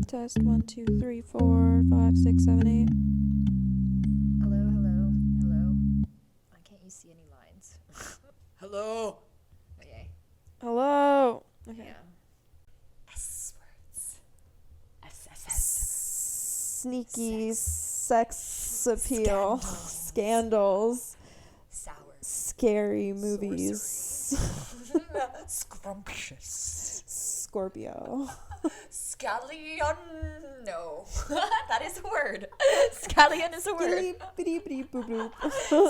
Test 1, 2, 3, 4, 5, 6, 7, 8. Hello. Why can't you see any lines? Hello. Okay. Hello. Okay. Yeah. S words. Sneaky sex appeal. Scandals. Sour. Scary movies. Scrumptious. Scorpio. Scallion. No. That is a word. Scallion is a word.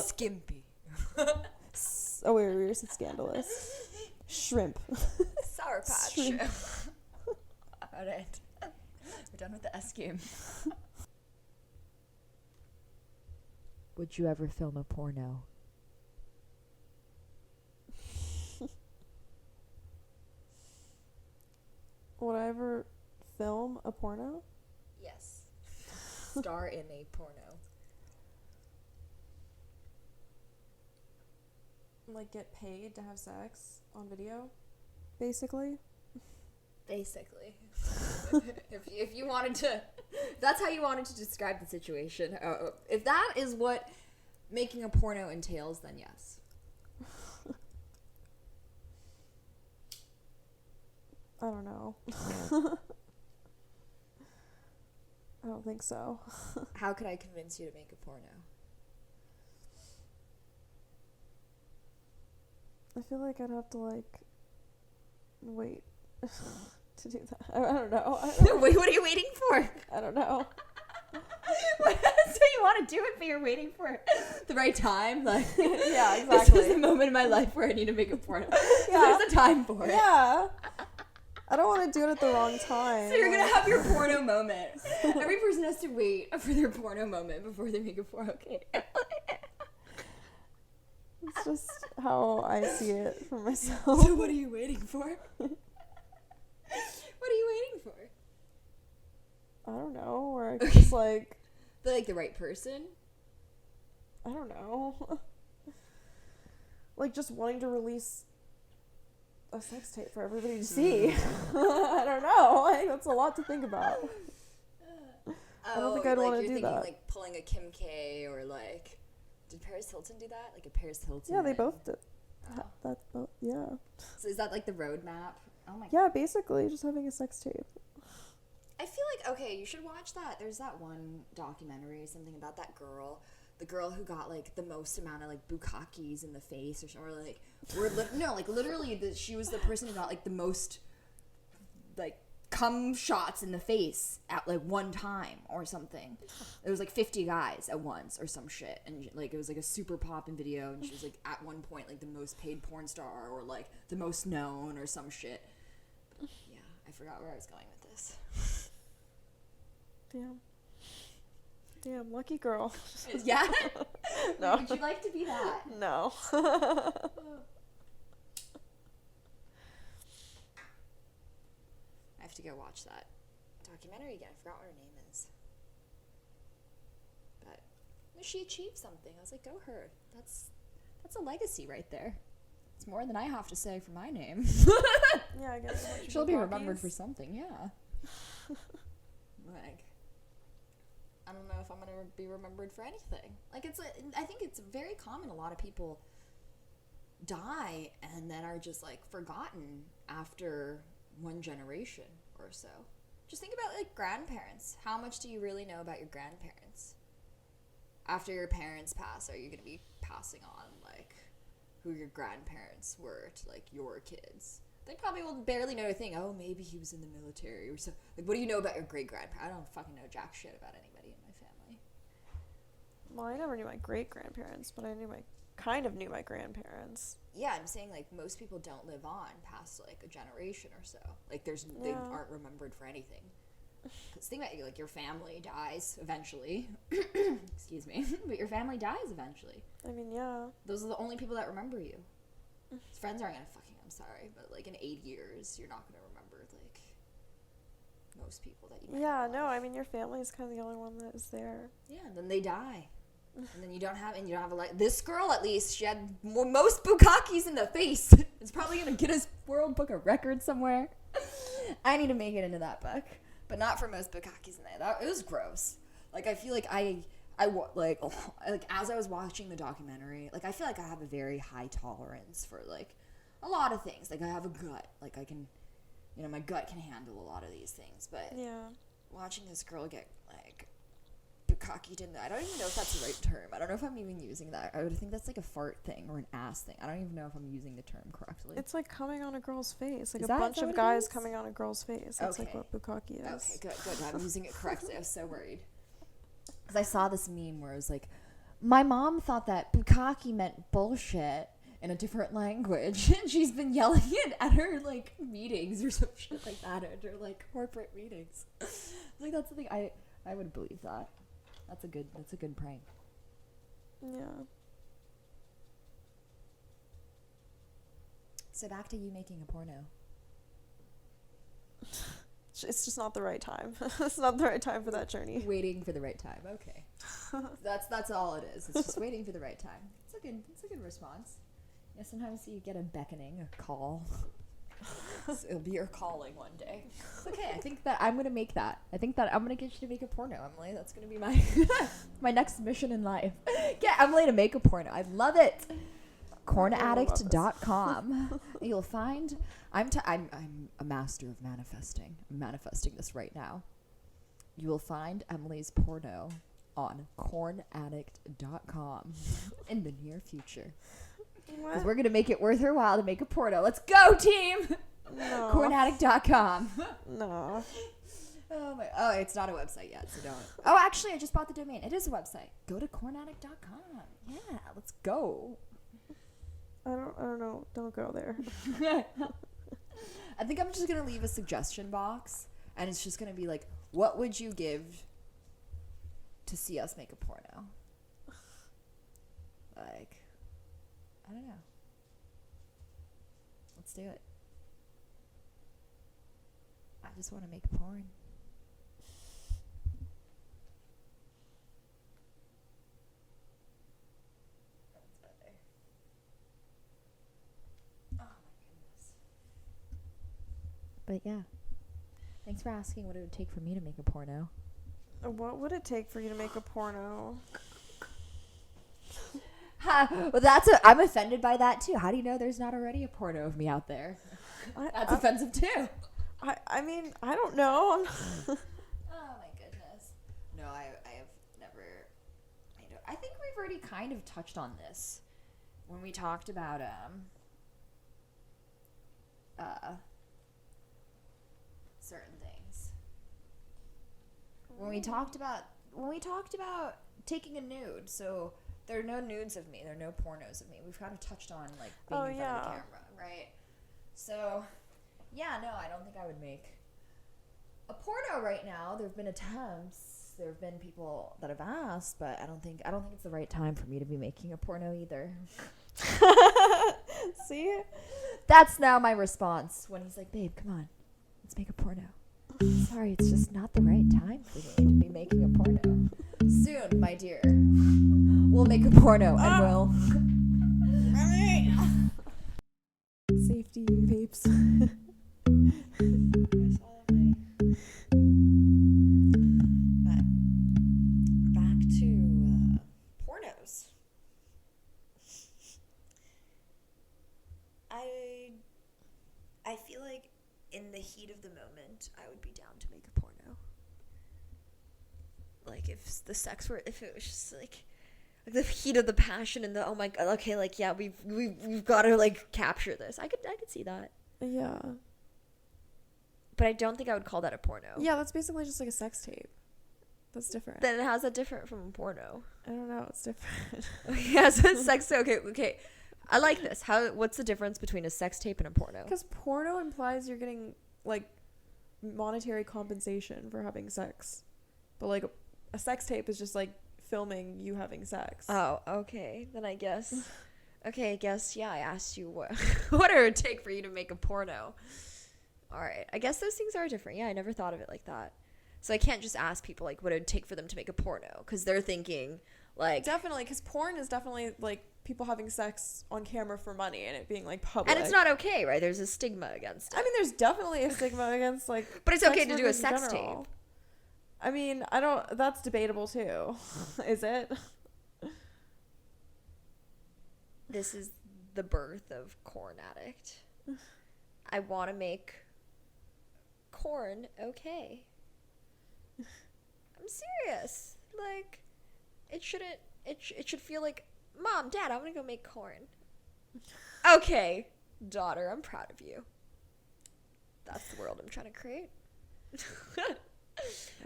Skimpy. Oh, wait, we said scandalous. Shrimp. Sour patch. Shrimp. Alright. We're done with the S game. Would you ever film a porno? Would I ever film a porno? Yes. Star in a porno. Like, get paid to have sex on video? Basically? Basically. if you wanted to, if that's how you wanted to describe the situation. If that is what making a porno entails, then yes. I don't know. I don't think so. How could I convince you to make a porno? I feel like I'd have to, like, wait to do that. I don't know. Wait, what are you waiting for? I don't know. So you want to do it, but you're waiting for the right time? Like, yeah, exactly. This is the moment in my life where I need to make a porno. Yeah. So there's a time for it. Yeah. I don't want to do it at the wrong time. So you're going to have your porno moment. Every person has to wait for their porno moment before they make a porno. Okay. It's just how I see it for myself. So what are you waiting for? What are you waiting for? I don't know. Where I can just, like... The right person? I don't know. Like, just wanting to release a sex tape for everybody to see. I don't know. I think that's a lot to think about. I don't think I'd want to do that. Like pulling a Kim K or like, did Paris Hilton do that? Like a Paris Hilton? Yeah, they both did. Oh. That's both. Yeah. So is that like the roadmap? Oh my. Yeah, basically just having a sex tape. I feel like, okay, you should watch that. There's that one documentary, something about that girl. The girl who got, like, the most amount of, like, bukakis in the face or like, literally, she was the person who got, like, the most, like, cum shots in the face at, like, one time or something. It was, like, 50 guys at once or some shit. And, like, it was, like, a super poppin' video. And she was, like, at one point, like, the most paid porn star or, like, the most known or some shit. But, yeah, I forgot where I was going with this. Damn, lucky girl. Yeah? No. Would you like to be that? No. I have to go watch that documentary again. I forgot what her name is. But she achieved something. I was like, go her. That's a legacy right there. It's more than I have to say for my name. Yeah, I guess. She'll be remembered for something, yeah. Like, I don't know if I'm going to be remembered for anything. Like, I think it's very common. A lot of people die and then are just, like, forgotten after one generation or so. Just think about, like, grandparents. How much do you really know about your grandparents? After your parents pass, are you going to be passing on, like, who your grandparents were to, like, your kids? They probably will barely know a thing. Oh, maybe he was in the military or so. Like, what do you know about your great-grandparents? I don't fucking know jack shit about anybody in my family. Well, I never knew my great-grandparents, but I kind of knew my grandparents. Yeah, I'm saying, like, most people don't live on past, like, a generation or so. Like, they aren't remembered for anything. Because think about it, like, your family dies eventually. Excuse me. But your family dies eventually. I mean, yeah. Those are the only people that remember you. Friends aren't gonna fucking, I'm sorry, but, like, in 8 years, you're not gonna remember, like, most people that you met. Yeah, no, I mean, your family is kind of the only one that is there. Yeah, and then they die. And then you don't have a, like, this girl, at least, she had most bukakis in the face. It's probably gonna Guinness World Book of Records somewhere. I need to make it into that book, but not for most bukkakis in there. It was gross. Like, I feel like like as I was watching the documentary, like, I feel like I have a very high tolerance for, like, a lot of things. Like, I have a gut. Like, I can, my gut can handle a lot of these things. But watching this girl get, like, bukkakied in I don't even know if that's the right term. I don't know if I'm even using that. I would think that's, like, a fart thing or an ass thing. I don't even know if I'm using the term correctly. It's like coming on a girl's face. Like, a bunch of guys coming on a girl's face. That's like what bukkake is. Okay, good. I'm using it correctly. I was so worried. Because I saw this meme where it was like, my mom thought that bukkake meant bullshit in a different language, and she's been yelling it at her, like, meetings or some shit like that, at her, like, corporate meetings. Like, that's something I would believe that. That's a good prank. Yeah. So back to you making a porno. It's just not the right time. It's not the right time for that journey. Waiting for the right time. Okay. That's all it is. It's just waiting for the right time. It's a good response. Yeah, sometimes you get a beckoning, a call. So it'll be your calling one day. Okay, I think that I'm gonna make that. I think that I'm gonna get you to make a porno, Emily. That's gonna be my my next mission in life. Get Emily to make a porno. I love it. Cornaddict.com. You'll find I'm a master of manifesting. I'm manifesting this right now. You will find Emily's porno on cornaddict.com in the near future. Because we're going to make it worth her while to make a porno. Let's go, team! No. Cornaddict.com. No. Oh, it's not a website yet, so don't. Oh, actually, I just bought the domain. It is a website. Go to cornaddict.com. Yeah, let's go. I don't know. Don't go there. I think I'm just going to leave a suggestion box, and it's just going to be like, what would you give to see us make a porno? Like, I don't know. Let's do it. I just want to make porn. But yeah, thanks for asking what it would take for me to make a porno. What would it take for you to make a porno? Well, I'm offended by that too. How do you know there's not already a porno of me out there? That's offensive too. I mean, I don't know. Oh my goodness. No, I have never. I think we've already kind of touched on this when we talked about certain things. When we talked about taking a nude, so there are no nudes of me, there are no pornos of me. We've kind of touched on like being in front of the camera, right? So, yeah, no, I don't think I would make a porno right now. There have been attempts. There have been people that have asked, but I don't think it's the right time for me to be making a porno either. See? That's now my response when he's like, "Babe, come on, let's make a porno." Sorry, it's just not the right time for me to be making a porno. Soon, my dear, we'll make a porno and we'll... Safety vapes. But back to pornos. I feel like in the heat of the moment, I would be down to make a porno. Like, if it was just like the heat of the passion and the, oh my god, okay, like, yeah, we've got to like capture this. I could see that. Yeah. But I don't think I would call that a porno. Yeah, that's basically just like a sex tape. That's different. Then how's that different from a porno? I don't know. It's different. Yeah, so it's sex. Okay. I like this. What's the difference between a sex tape and a porno? Because porno implies you're getting like monetary compensation for having sex, but like a sex tape is just like filming you having sex. Oh, okay. Then I guess. Okay, I guess, yeah, I asked you what it would take for you to make a porno. All right. I guess those things are different. Yeah, I never thought of it like that. So I can't just ask people like what it would take for them to make a porno, because they're thinking like... Definitely, because porn is definitely like people having sex on camera for money and it being like public. And it's not okay, right? There's a stigma against it. I mean, there's definitely a stigma against like. But it's okay to do a sex tape. I mean, that's debatable too. Is it? This is the birth of Corn Addict. I want to make corn okay. I'm serious. Like, it should feel like, Mom, Dad, I want to go make corn. Okay, daughter, I'm proud of you. That's the world I'm trying to create.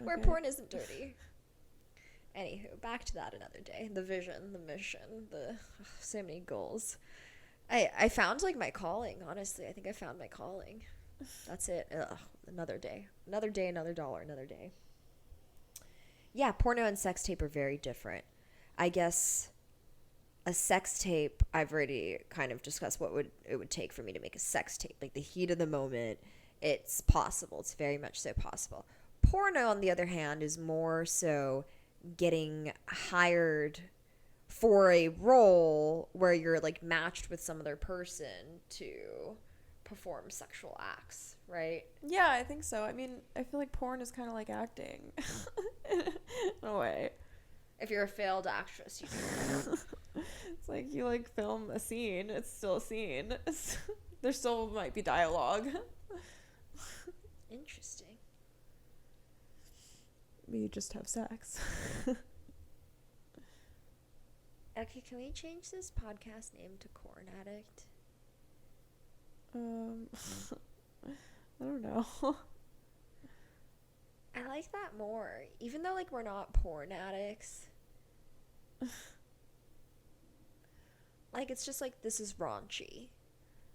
Where porn isn't dirty. Anywho, back to that another day. The vision, the mission, so many goals. I found like my calling, honestly. I think I found my calling. That's it. Ugh, another day. Another day, another dollar, another day. Yeah, porno and sex tape are very different. I guess a sex tape, I've already kind of discussed what it would take for me to make a sex tape. Like the heat of the moment, it's possible. It's very much so possible. Porno, on the other hand, is more so getting hired for a role where you're like matched with some other person to perform sexual acts, right? Yeah, I think so. I mean, I feel like porn is kind of like acting in a way. If you're a failed actress, you do. It's like you like film a scene, it's still a scene. There still might be dialogue. Interesting. We just have sex. Okay, can we change this podcast name to Corn Addict? I don't know. I like that more. Even though, like, we're not porn addicts. Like, it's just like, this is raunchy.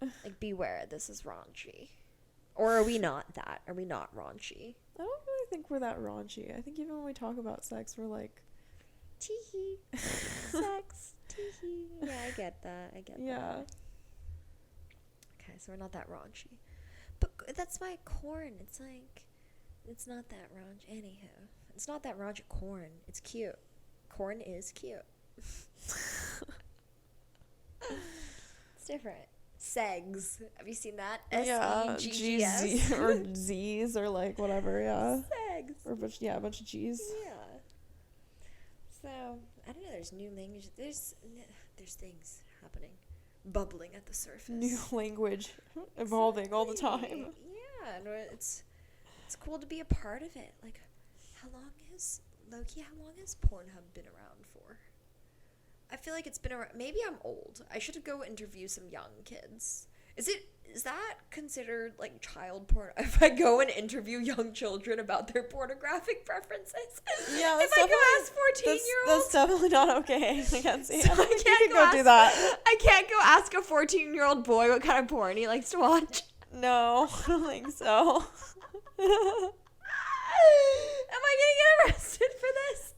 Like, beware, this is raunchy. Or are we not that? Are we not raunchy? I don't really think we're that raunchy. I think even when we talk about sex, we're like... Tee-hee. Sex. Tee-hee. Yeah, I get that. Yeah. Okay, so we're not that raunchy. But that's why corn, it's like... It's not that raunchy. Anywho. It's not that raunchy. Corn. It's cute. Corn is cute. It's different. Segs. Have you seen that? Yeah, S-E-G-G-S. G or Z's or like whatever, yeah. Segs. Or a bunch of G's. Yeah. So, I don't know, there's new language. There's things happening. Bubbling at the surface. New language evolving all the time. Yeah, and it's cool to be a part of it. Like, how long has Pornhub been around for? I feel like it's been around. Maybe I'm old. I should go interview some young kids. Is that considered like child porn? If I go and interview young children about their pornographic preferences? Yeah, if I go ask 14-year-olds, that's definitely not okay. I can't see. So I think you can go do that. I can't go ask a 14-year-old boy what kind of porn he likes to watch. No, I don't think so. Am I gonna get arrested for this?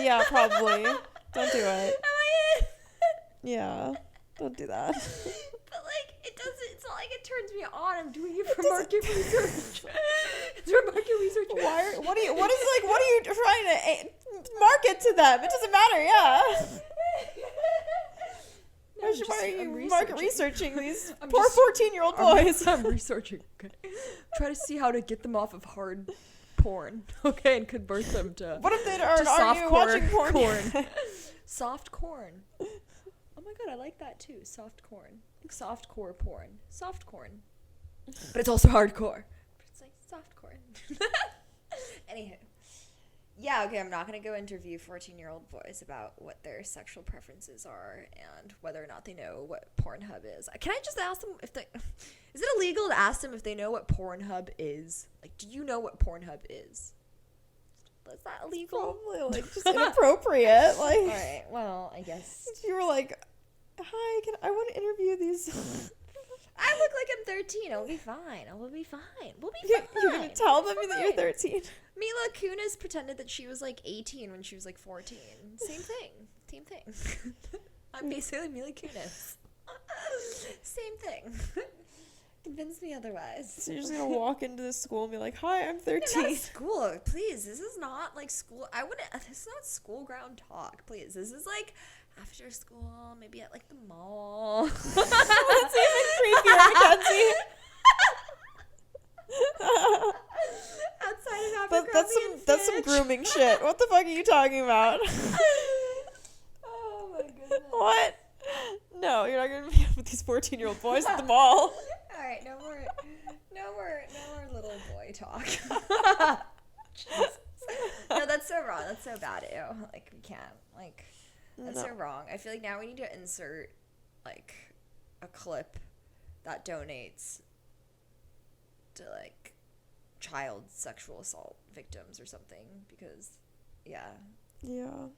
Yeah, probably. Don't do it. Am I in? Yeah, don't do that. But like, it doesn't. It's not like it turns me on. I'm doing it for market research. It's for market research. What are you trying to market to them? It doesn't matter. Yeah. I'm market researching these poor 14-year-old boys. I'm researching. Okay. Try to see how to get them off of hard porn. Okay, and convert them to. What if they are you watching porn? Soft corn. Oh my god, I like that too. Soft corn. Like soft core porn. Soft corn. But it's also hardcore. But it's like soft corn. Anywho. Yeah, okay, I'm not going to go interview 14-year-old boys about what their sexual preferences are and whether or not they know what Pornhub is. Can I just ask them if they... Is it illegal to ask them if they know what Pornhub is? Like, do you know what Pornhub is? Is that illegal? Probably, like, just inappropriate. Like, all right, well, I guess. If you were like, hi, I want to interview these... I look like I'm 13. I'll be fine. We'll be fine. You're going to tell them that you're 13? Mila Kunis pretended that she was like 18 when she was like 14. Same thing. I'm basically Mila Kunis. Same thing. Convince me otherwise. So you're just going to walk into this school and be like, hi, I'm 13. No, not school. Please, this is not like school. This is not school ground talk. Please, this is like, after school, maybe at like the mall. That's even creepier, Mackenzie. Outside of Abercrombie That's some grooming shit. What the fuck are you talking about? Oh my goodness. What? No, you're not gonna meet up with these 14-year-old boys at the mall. All right, no more little boy talk. No, that's so wrong. That's so bad. Ew. Like, we can't. Like, that's so wrong. I feel like now we need to insert, like, a clip that donates to, like, child sexual assault victims or something. Because, yeah. Yeah.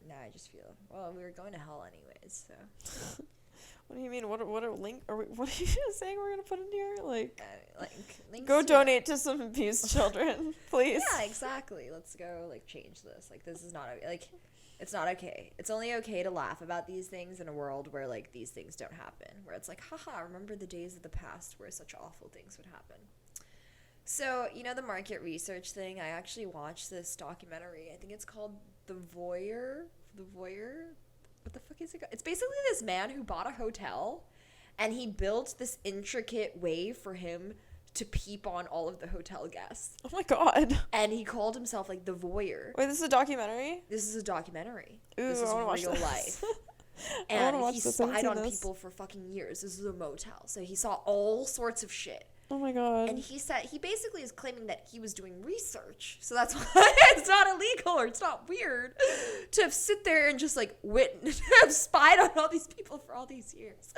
Now I just feel, well, we were going to hell anyways, so. What do you mean? What are link? What are you saying we're gonna put in here? Like links go to donate to some abused children, please. Yeah, exactly. Let's go like change this. Like this is not like, it's not okay. It's only okay to laugh about these things in a world where like these things don't happen. Where it's like, haha, remember the days of the past where such awful things would happen. So you know the market research thing. I actually watched this documentary. I think it's called The Voyeur. What the fuck is it called? It's basically this man who bought a hotel and he built this intricate way for him to peep on all of the hotel guests. Oh my god. And he called himself like the voyeur. Wait, this is a documentary? This is a documentary. Ooh, this is real life. And he spied on people for fucking years. This is a motel. So he saw all sorts of shit. Oh my god. And he basically is claiming that he was doing research. So that's why it's not illegal or it's not weird to sit there and just like have spied on all these people for all these years.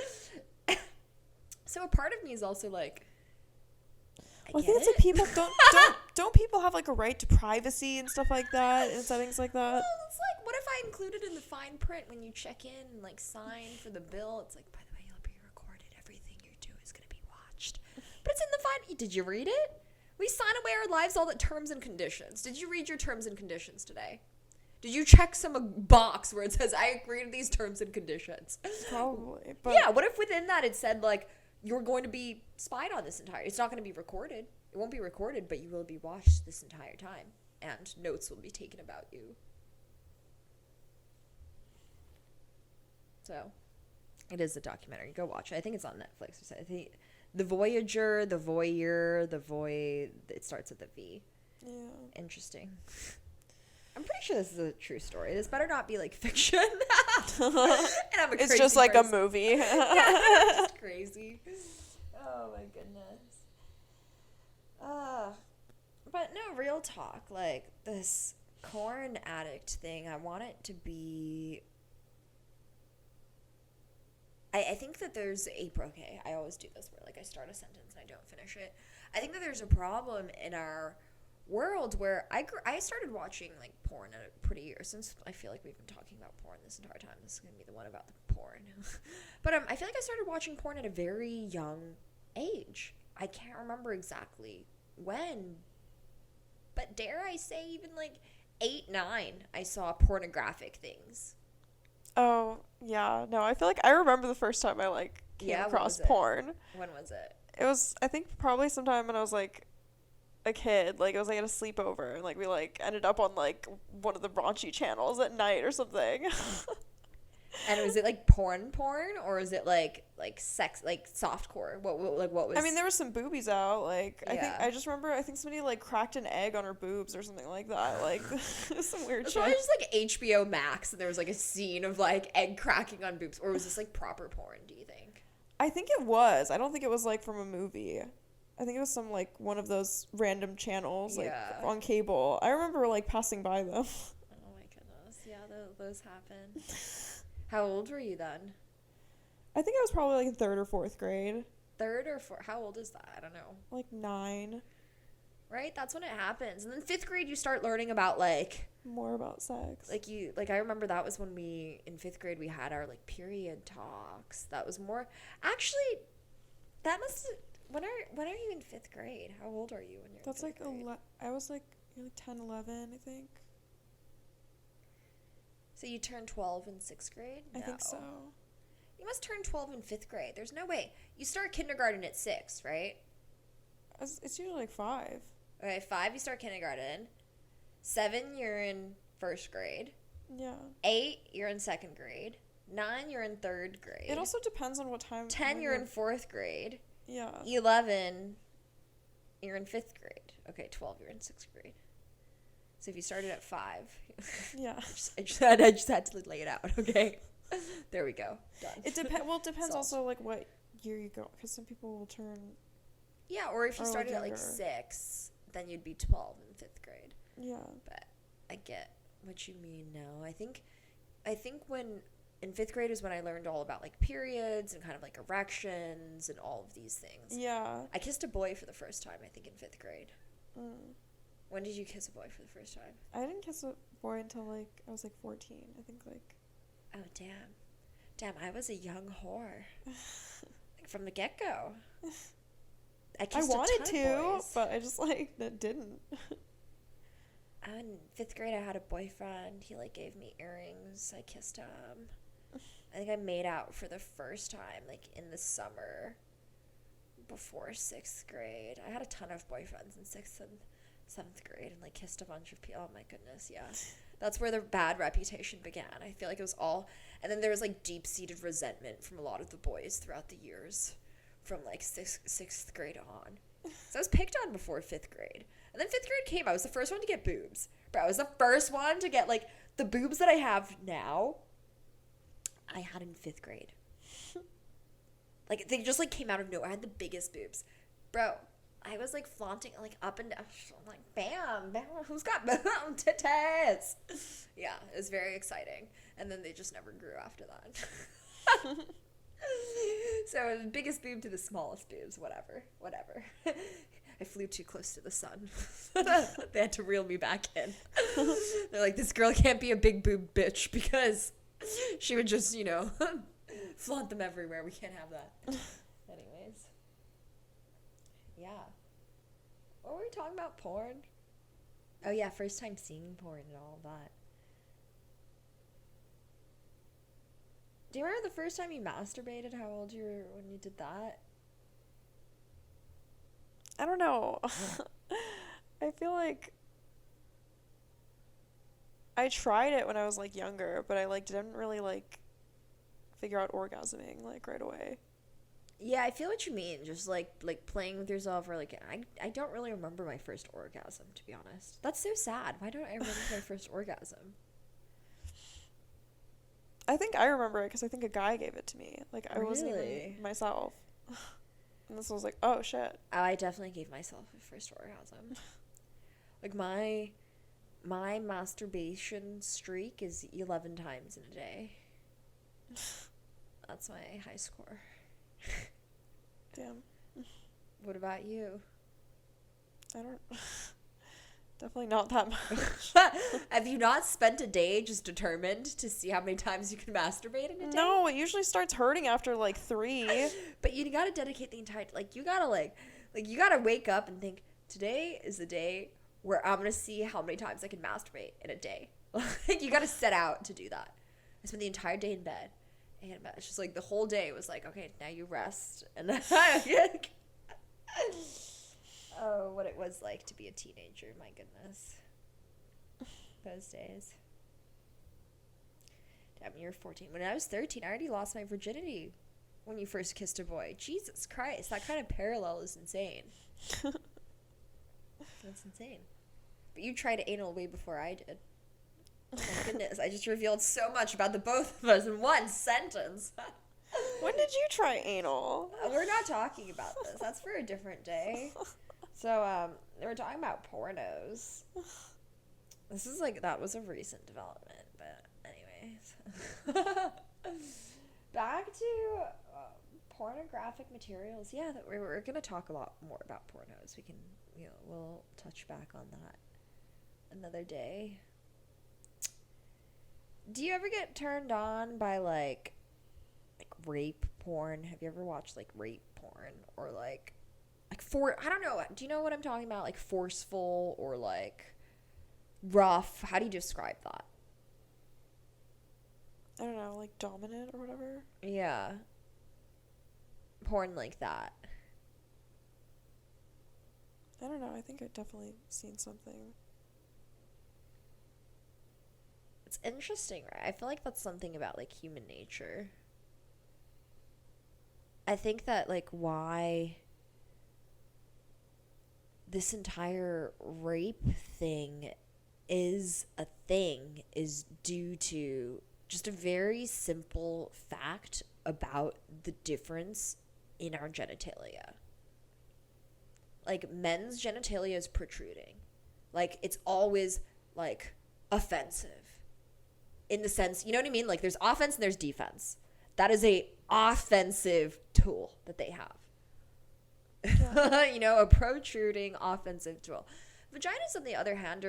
So a part of me is also like, I think it's like people don't people have like a right to privacy and stuff like that and settings like that? Well, it's like, what if I included in the fine print when you check in and like sign for the bill? It's like, by the way, you'll be recorded. Everything you do is going to be watched. But it's in the fine. Did you read it? We sign away our lives, all the terms and conditions. Did you read your terms and conditions today? Did you check some box where it says, I agree to these terms and conditions? Probably. But yeah, what if within that it said, like, you're going to be spied on this entire... It's not going to be recorded. It won't be recorded, but you will be watched this entire time. And notes will be taken about you. So, it is a documentary. Go watch it. I think it's on Netflix. I think The Voyager, The Voyeur, it starts with a V. yeah. Interesting. I'm pretty sure this is a true story. This better not be like fiction. And I'm a It's just like a movie. Yeah, it's crazy. Oh my goodness. But no, real talk. Like this corn addict thing, I want it to be. I think that there's okay. I always do this where like I start a sentence and I don't finish it. I think that there's a problem in our world where I started watching like porn at a pretty year, since I feel like we've been talking about porn this entire time. This is gonna be the one about the porn. But I feel like I started watching porn at a very young age. I can't remember exactly when, but dare I say even like 8, 9, I saw pornographic things. Oh, yeah. No, I feel like I remember the first time I like came across porn. When was it? It was, I think, probably sometime when I was like a kid. Like it was like at a sleepover and like we like ended up on like one of the raunchy channels at night or something. And was it like porn or is it like sex, like softcore? What was? I mean, there were some boobies out. Like Yeah. I just remember I think somebody like cracked an egg on her boobs or something like that. Like some weird It's shit. probably just like HBO Max and there was like a scene of like egg cracking on boobs, or was this like proper porn, do you think? I think it was. I don't think it was like from a movie. I think it was some like one of those random channels like on cable. I remember like passing by them. Oh my goodness. Yeah, those happen. How old were you then? I think I was probably like in 3rd or 4th grade. 3rd or 4th? How old is that? I don't know. Like 9. Right? That's when it happens. And then 5th grade you start learning about like more about sex. Like I remember that was when we in 5th grade we had our like period talks. That was more actually that must when are you in 5th grade? How old are you when you're That's in 5th like grade? I was like 10, 11, I think. So you turned 12 in 6th grade? No. I think so. You must turn 12 in 5th grade. There's no way. You start kindergarten at 6, right? It's usually like 5. Okay, 5 you start kindergarten. 7 you're in 1st grade. Yeah. 8 you're in 2nd grade. 9, you're in 3rd grade. It also depends on what time. 10, you're in 4th grade. Yeah. 11, you're in 5th grade. Okay, 12, you're in 6th grade. So if you started at 5. Yeah. I just had to lay it out, okay? There we go. Done. It depends also, like, what year you go. Because some people will turn... Yeah, or if you started at, like, 6, then you'd be 12 in 5th grade. Yeah. But I get what you mean now. I think when... In 5th grade is when I learned all about, like, periods and kind of, like, erections and all of these things. Yeah. I kissed a boy for the first time, I think, in 5th grade. Mm. When did you kiss a boy for the first time? I didn't kiss a boy until, like, I was, like, 14. I think, like... Oh, damn, I was a young whore. Like, from the get-go. I wanted to, but I just, like, didn't. In 5th grade, I had a boyfriend. He, like, gave me earrings. I kissed him. I think I made out for the first time, like, in the summer before 6th grade. I had a ton of boyfriends in 6th and 7th grade and, like, kissed a bunch of people. Oh, my goodness, yeah. That's where the bad reputation began. I feel like it was all... And then there was, like, deep-seated resentment from a lot of the boys throughout the years from, like, 6th grade on. So I was picked on before 5th grade. And then 5th grade came. I was the first one to get boobs. Bro, I was the first one to get, like, the boobs that I have now, I had in 5th grade. Like, they just, like, came out of nowhere. I had the biggest boobs. Bro, I was, like, flaunting, like, up and down. I'm like, bam, who's got titties? Yeah, it was very exciting. And then they just never grew after that. So, the biggest boob to the smallest boobs, whatever. I flew too close to the sun. They had to reel me back in. They're like, this girl can't be a big boob bitch because she would just, flaunt them everywhere. We can't have that. Anyways. Yeah. What were we talking about? Porn? Oh, yeah, first time seeing porn and all that. Do you remember the first time you masturbated? How old you were when you did that? I don't know. I feel like I tried it when I was, like, younger, but I, like, didn't really, like, figure out orgasming, like, right away. Yeah, I feel what you mean. Just, like playing with yourself, or, like, I don't really remember my first orgasm, to be honest. That's so sad. Why don't I remember my first orgasm? I think I remember it because I think a guy gave it to me. Like, I wasn't Really? even myself. And this was like, oh, shit. Oh, I definitely gave myself a first orgasm. Like, my masturbation streak is 11 times in a day. That's my high score. Damn. What about you? I don't... Definitely not that much. Have you not spent a day just determined to see how many times you can masturbate in a day? No, it usually starts hurting after, like, 3. But you gotta dedicate the entire... Like, you gotta, you gotta wake up and think, today is the day where I'm gonna see how many times I can masturbate in a day. Like, you gotta set out to do that. I spent the entire day in bed. And it's just, like, the whole day was like, okay, now you rest. And then oh, what it was like to be a teenager. My goodness. Those days. Damn, you were 14. When I was 13, I already lost my virginity when you first kissed a boy. Jesus Christ. That kind of parallel is insane. That's insane. But you tried anal way before I did. Oh my goodness. I just revealed so much about the both of us in one sentence. When did you try anal? We're not talking about this. That's for a different day. So, we're talking about pornos. This is that was a recent development, but anyways. Back to pornographic materials. Yeah, we're going to talk a lot more about pornos. We'll touch back on that another day. Do you ever get turned on by, like rape porn? Have you ever watched, rape porn? Or, I don't know. Do you know what I'm talking about? Like, forceful or, rough. How do you describe that? I don't know, dominant or whatever? Yeah. Porn like that. I don't know. I think I've definitely seen something. It's interesting, right? I feel like that's something about, like, human nature. I think that, like, why this entire rape thing is a thing is due to just a very simple fact about the difference in our genitalia. Like, men's genitalia is protruding. Like, it's always, like, offensive. In the sense, you know what I mean? Like, there's offense and there's defense. That is a offensive tool that they have. Yeah. You know, a protruding offensive tool. Vaginas, on the other hand,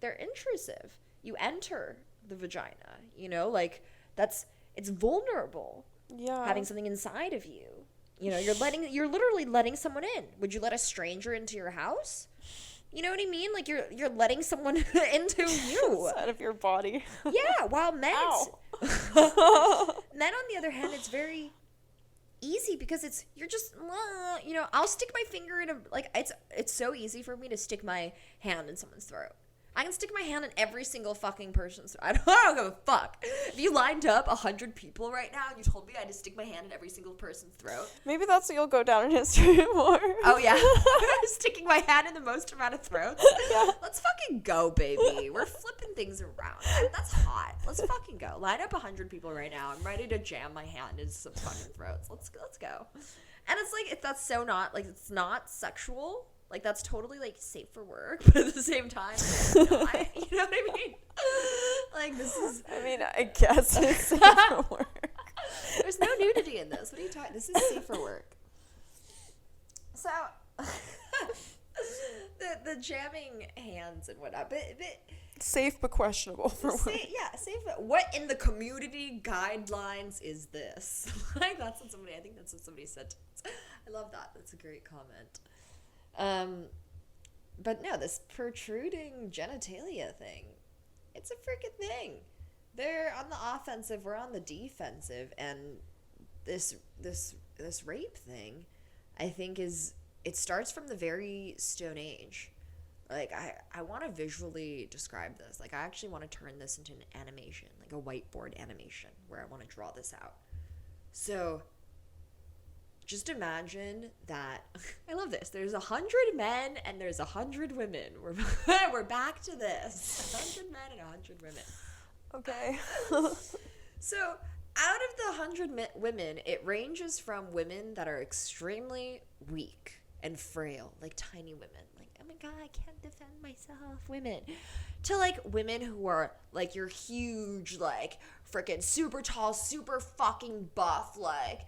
they're intrusive. You enter the vagina, you know, like, it's vulnerable. Yeah. Having something inside of you. You know, you're literally letting someone in. Would you let a stranger into your house? You know what I mean? Like, you're letting someone into you. Inside of your body. Yeah, while men, men, on the other hand, it's very easy because you're just, you know, I'll stick my finger in it's so easy for me to stick my hand in someone's throat. I can stick my hand in every single fucking person's throat. I don't give a fuck. If you lined up 100 people right now and you told me I had to stick my hand in every single person's throat. Maybe that's what you'll go down in history more. Oh, yeah. Sticking my hand in the most amount of throats. Yeah. Let's fucking go, baby. We're flipping things around. That's hot. Let's fucking go. Line up 100 people right now. I'm ready to jam my hand into some fucking throats. Let's go. And it's like, if that's so not, like, it's not sexual. Like, that's totally, like, safe for work, but at the same time, you know what I mean? Like, this is... I mean, I guess it's safe for work. There's no nudity in this. What are you talking... This is safe for work. So, the jamming hands and whatnot, but safe but questionable for work. Yeah, safe. What in the community guidelines is this? Like, I think that's what somebody said. I love that. That's a great comment. But no, this protruding genitalia thing, it's a freaking thing. They're on the offensive, we're on the defensive, and this rape thing, I think it starts from the very Stone Age. Like, I want to visually describe this. Like, I actually want to turn this into an animation, like a whiteboard animation, where I want to draw this out. So... just imagine that, I love this, there's 100 men and there's 100 women. We're back to this. 100 men and 100 women. Okay. So, out of the 100 women, it ranges from women that are extremely weak and frail, like tiny women. Like, oh my god, I can't defend myself, women. To, like, women who are, like, you're huge, like, freaking super tall, super fucking buff, like,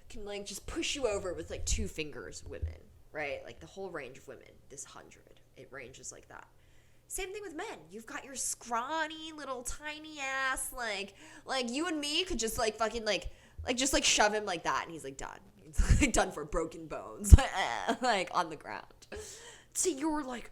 can, like, just push you over with, like, 2 fingers women, right? Like, the whole range of women, this 100, it ranges like that. Same thing with men. You've got your scrawny little tiny ass, like you and me could just, like, fucking, like just, like, shove him like that, and he's, like, done. He's, like, done for broken bones, like, on the ground. So you're, like,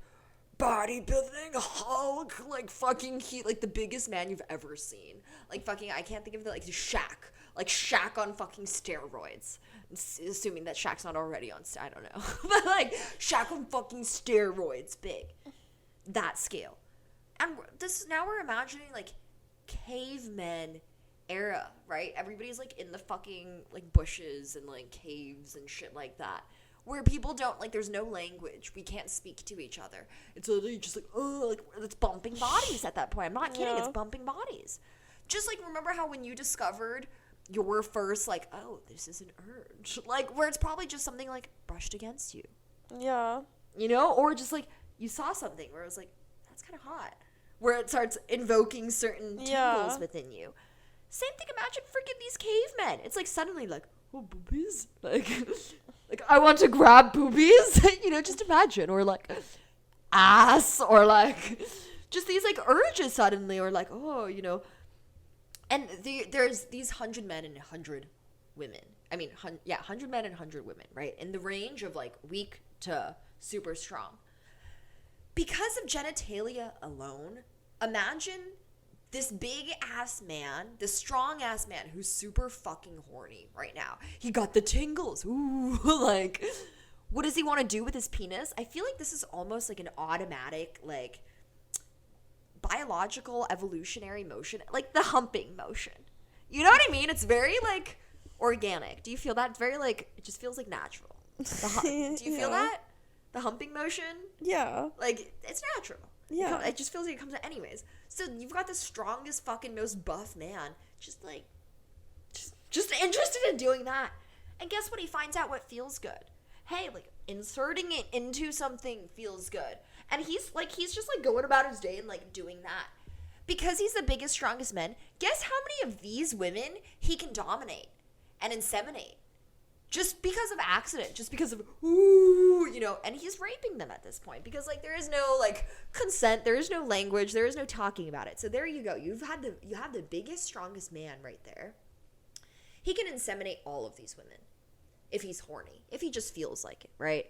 bodybuilding Hulk, like, fucking like, the biggest man you've ever seen. Like, fucking, I can't think of the, like, Shaq. Like, Shaq on fucking steroids. Assuming that Shaq's not already on I don't know. But, like, Shaq on fucking steroids. Big. That scale. And now we're imagining, like, cavemen era, right? Everybody's, like, in the fucking, like, bushes and, like, caves and shit like that. Where people don't, like, there's no language. We can't speak to each other. It's literally just, like, oh, like, it's bumping bodies at that point. I'm not kidding. Yeah. It's bumping bodies. Just, like, remember how when you discovered your first, like, oh, this is an urge. Like, where it's probably just something, like, brushed against you. Yeah. You know? Or just, like, you saw something where it was like, that's kind of hot. Where it starts invoking certain tingles within you. Same thing, imagine freaking these cavemen. It's, like, suddenly, like, oh, boobies? Like, I want to grab boobies? You know, just imagine. Or, like, ass. Or, like, just these, like, urges suddenly. Or, like, oh, you know. And there's these 100 men and 100 women. I mean, 100 men and 100 women, right? In the range of, like, weak to super strong. Because of genitalia alone, imagine this big-ass man, this strong-ass man who's super fucking horny right now. He got the tingles. Ooh, like, what does he want to do with his penis? I feel like this is almost like an automatic, like, biological evolutionary motion, like the humping motion. You know what I mean? It's very like organic. Do you feel that? It's very like, it just feels like natural. Do you feel that? The humping motion? Yeah. Like, it's natural. Yeah. It just feels like it comes out anyways. So you've got the strongest fucking most buff man just like just interested in doing that. And guess what? He finds out what feels good. Hey, like inserting it into something feels good. And he's just like going about his day and like doing that. Because he's the biggest, strongest man, guess how many of these women he can dominate and inseminate? Just because of accident, just because of, ooh, you know, and he's raping them at this point because, like, there is no, like, consent, there is no language, there is no talking about it. So there you go. You have the biggest, strongest man right there. He can inseminate all of these women if he's horny, if he just feels like it, right?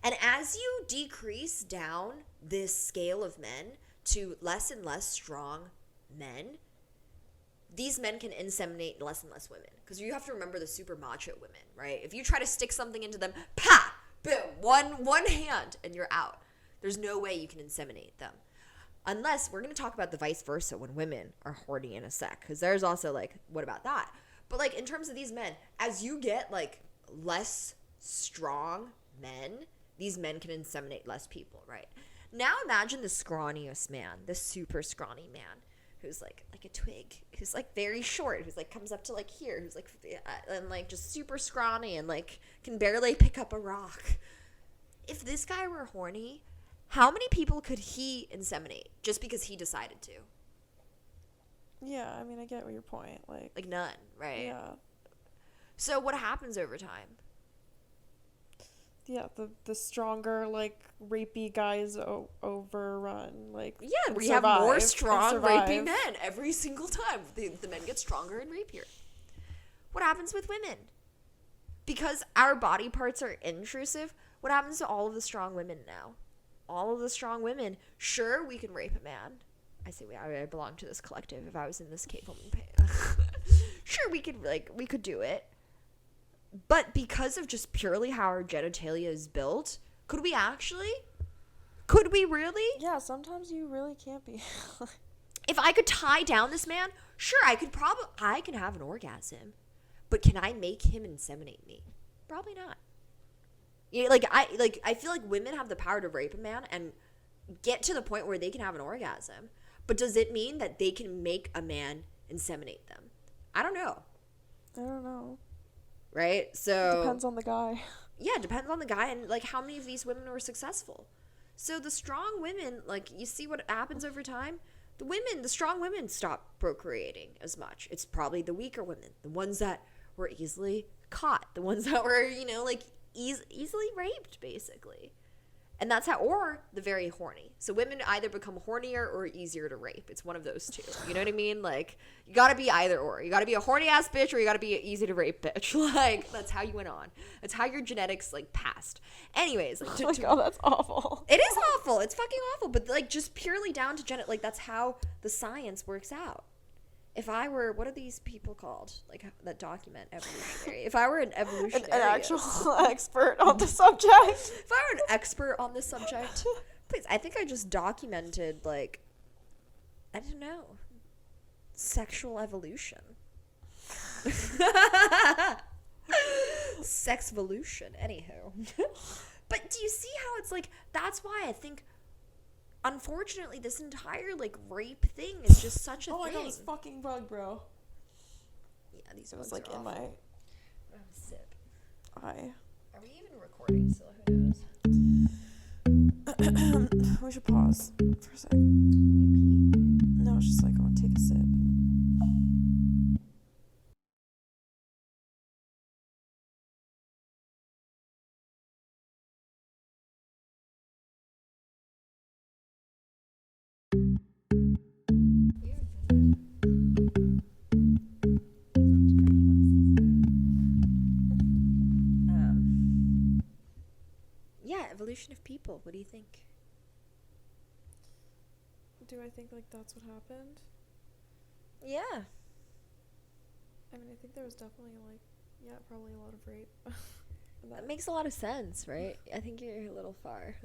And as you decrease down this scale of men to less and less strong men, these men can inseminate less and less women. Because you have to remember the super macho women, right? If you try to stick something into them, pa, boom, one hand, and you're out. There's no way you can inseminate them. Unless, we're going to talk about the vice versa when women are horny in a sec. Because there's also, like, what about that? But, like, in terms of these men, as you get, like, less strong men, these men can inseminate less people, right? Now imagine the scrawniest man, the super scrawny man, who's like a twig, who's like very short, who's like comes up to like here, who's like and like just super scrawny and like can barely pick up a rock. If this guy were horny, how many people could he inseminate just because he decided to? Yeah, I mean, I get your point. Like none, right? Yeah. So what happens over time? Yeah, the stronger, like, rapey guys overrun, like, yeah, we have more strong, rapey men every single time. The men get stronger and rapier. What happens with women? Because our body parts are intrusive, what happens to all of the strong women now? All of the strong women, sure, we can rape a man. I say I belong to this collective if I was in this cave woman pain. Sure, we could do it. But because of just purely how our genitalia is built, could we actually? Could we really? Yeah, sometimes you really can't be. If I could tie down this man, sure, I can have an orgasm. But can I make him inseminate me? Probably not. Yeah, I feel like women have the power to rape a man and get to the point where they can have an orgasm. But does it mean that they can make a man inseminate them? I don't know. I don't know. Right? So depends on the guy. Yeah, it depends on the guy and like how many of these women were successful. So the strong women, like you see what happens over time? The strong women stop procreating as much. It's probably the weaker women, the ones that were easily caught, the ones that were, like easily raped basically. And that's how, or the very horny. So women either become hornier or easier to rape. It's one of those two. You know what I mean? Like, you gotta be either or. You gotta be a horny ass bitch or you gotta be an easy to rape bitch. Like, that's how you went on. That's how your genetics, like, passed. Anyways. Like, oh my God, that's awful. It is awful. It's fucking awful. But, like, just purely down to genetic, like, that's how the science works out. If I were, what are these people called? Like, that document evolutionary. If I were an evolutionary. An actual expert on the subject. If I were an expert on this subject, please, I think I just documented, like, I don't know, sexual evolution. Sexvolution, anywho. But do you see how it's, like, that's why I think, unfortunately, this entire, like, rape thing is just such a thing. Oh my God, this fucking bug, bro. Yeah, these It was, bugs like, are in awful. my Sip. eye. Are we even recording still? Who knows? We should pause for a sec. No, it's just like I want to take a sip. Yeah, evolution of people. What do you think? Do I think, like, that's what happened? Yeah. I mean, I think there was definitely, like, yeah, probably a lot of rape. That makes a lot of sense, right? I think you're a little far.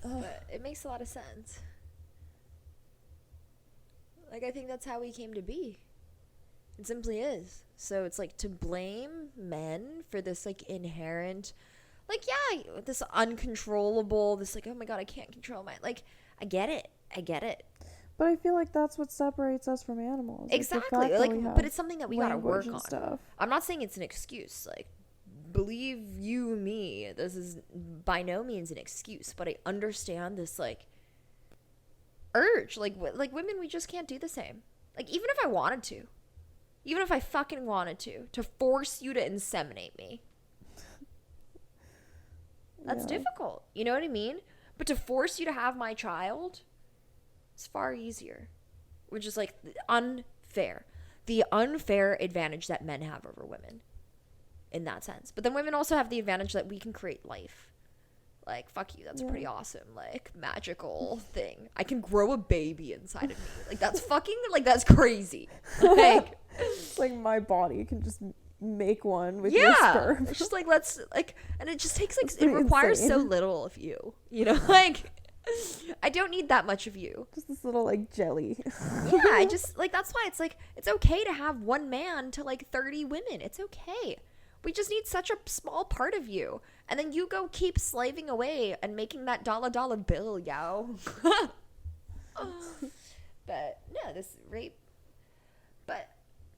But it makes a lot of sense. Like, I think that's how we came to be. It simply is. So it's like to blame men for this like inherent, like, yeah, this uncontrollable, this like, oh my God, I can't control my, like, I get it. But I feel like that's what separates us from animals. Exactly. Like, but it's something that we gotta work on. Stuff. I'm not saying it's an excuse. Like, believe you me, this is by no means an excuse. But I understand this like urge. Like women, we just can't do the same. Like, even if I wanted to, even if I fucking wanted to force you to inseminate me, that's difficult. You know what I mean? But to force you to have my child, it's far easier, which is like unfair. The unfair advantage that men have over women in that sense. But then women also have the advantage that we can create life. Like, fuck you, that's a pretty awesome, like, magical thing. I can grow a baby inside of me. Like, that's fucking, like, that's crazy. Like, like my body can just make one with your sperm. It's just like, let's, like, and it just takes, like, it requires so little of you, you know? Like, I don't need that much of you. Just this little, like, jelly. Yeah, I just, like, that's why it's, like, it's okay to have one man to, like, 30 women. It's okay. We just need such a small part of you. And then you go keep slaving away and making that dollar bill, yo. But, no, this rape. But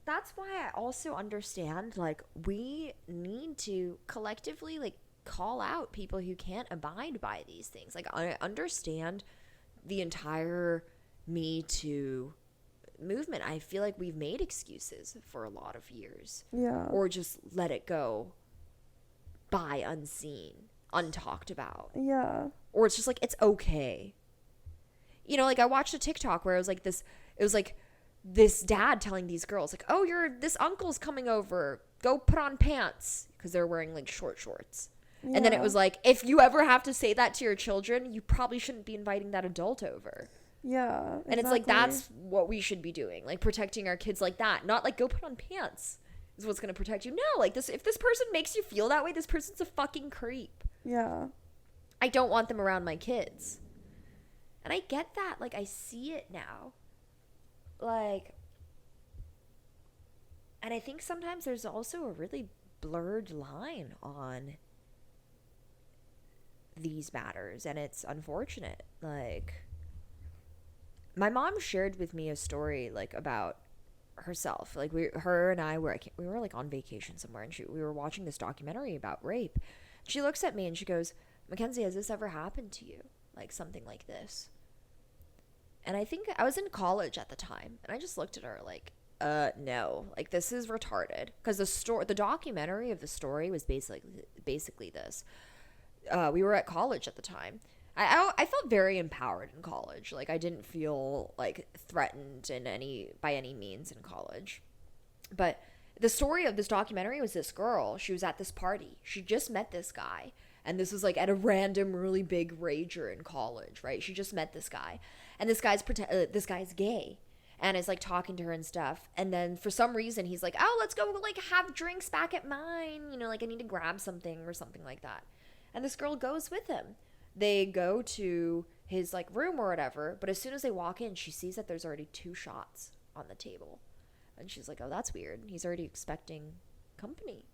that's why I also understand, like, we need to collectively, like, call out people who can't abide by these things. Like, I understand the entire Me Too movement. I feel like we've made excuses for a lot of years. Yeah. Or just let it go by unseen, untalked about. Yeah. Or it's just like, it's okay. You know, like, I watched a TikTok where it was like this dad telling these girls, like, oh, this uncle's coming over. Go put on pants. Because they're wearing, like, short shorts. Yeah. And then it was like, if you ever have to say that to your children, you probably shouldn't be inviting that adult over. Yeah. Exactly. And it's like, that's what we should be doing. Like, protecting our kids like that. Not like, go put on pants is what's going to protect you. No, like, if this person makes you feel that way, this person's a fucking creep. Yeah. I don't want them around my kids. And I get that. Like, I see it now. Like, and I think sometimes there's also a really blurred line on these matters, and it's unfortunate. Like, my mom shared with me a story, like, about herself. Like, her and I were like on vacation somewhere, and we were watching this documentary about rape. She looks at me and she goes, Mackenzie, has this ever happened to you? Like, something like this? And I think I was in college at the time, and I just looked at her like, no, like, this is retarded. Because the documentary of the story was basically this. We were at college at the time. I felt very empowered in college. Like, I didn't feel, like, threatened by any means in college. But the story of this documentary was this girl. She was at this party. She just met this guy. And this was, like, at a random really big rager in college, right? She just met this guy. And this guy's gay. And is, like, talking to her and stuff. And then for some reason, he's like, oh, let's go, like, have drinks back at mine. You know, like, I need to grab something or something like that. And this girl goes with him. They go to his, like, room or whatever. But as soon as they walk in, she sees that there's already 2 shots on the table. And she's like, oh, that's weird. He's already expecting company.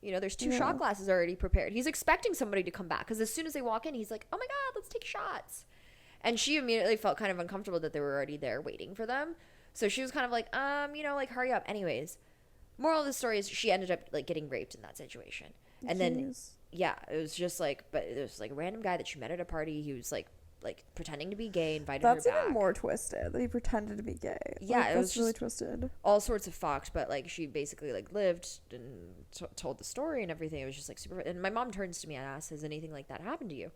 You know, there's 2 shot glasses already prepared. He's expecting somebody to come back. Because as soon as they walk in, he's like, oh, my God, let's take shots. And she immediately felt kind of uncomfortable that they were already there waiting for them. So she was kind of like, you know, like, hurry up. Anyways, moral of the story is she ended up, like, getting raped in that situation. And then, yeah, it was just like, but it was like a random guy that she met at a party. He was like pretending to be gay, invited her back. That's even more twisted that he pretended to be gay. Yeah, like, it was really twisted. All sorts of fucked, but, like, she basically, like, lived and told the story and everything. It was just, like, super. And my mom turns to me and asks, has anything like that happened to you?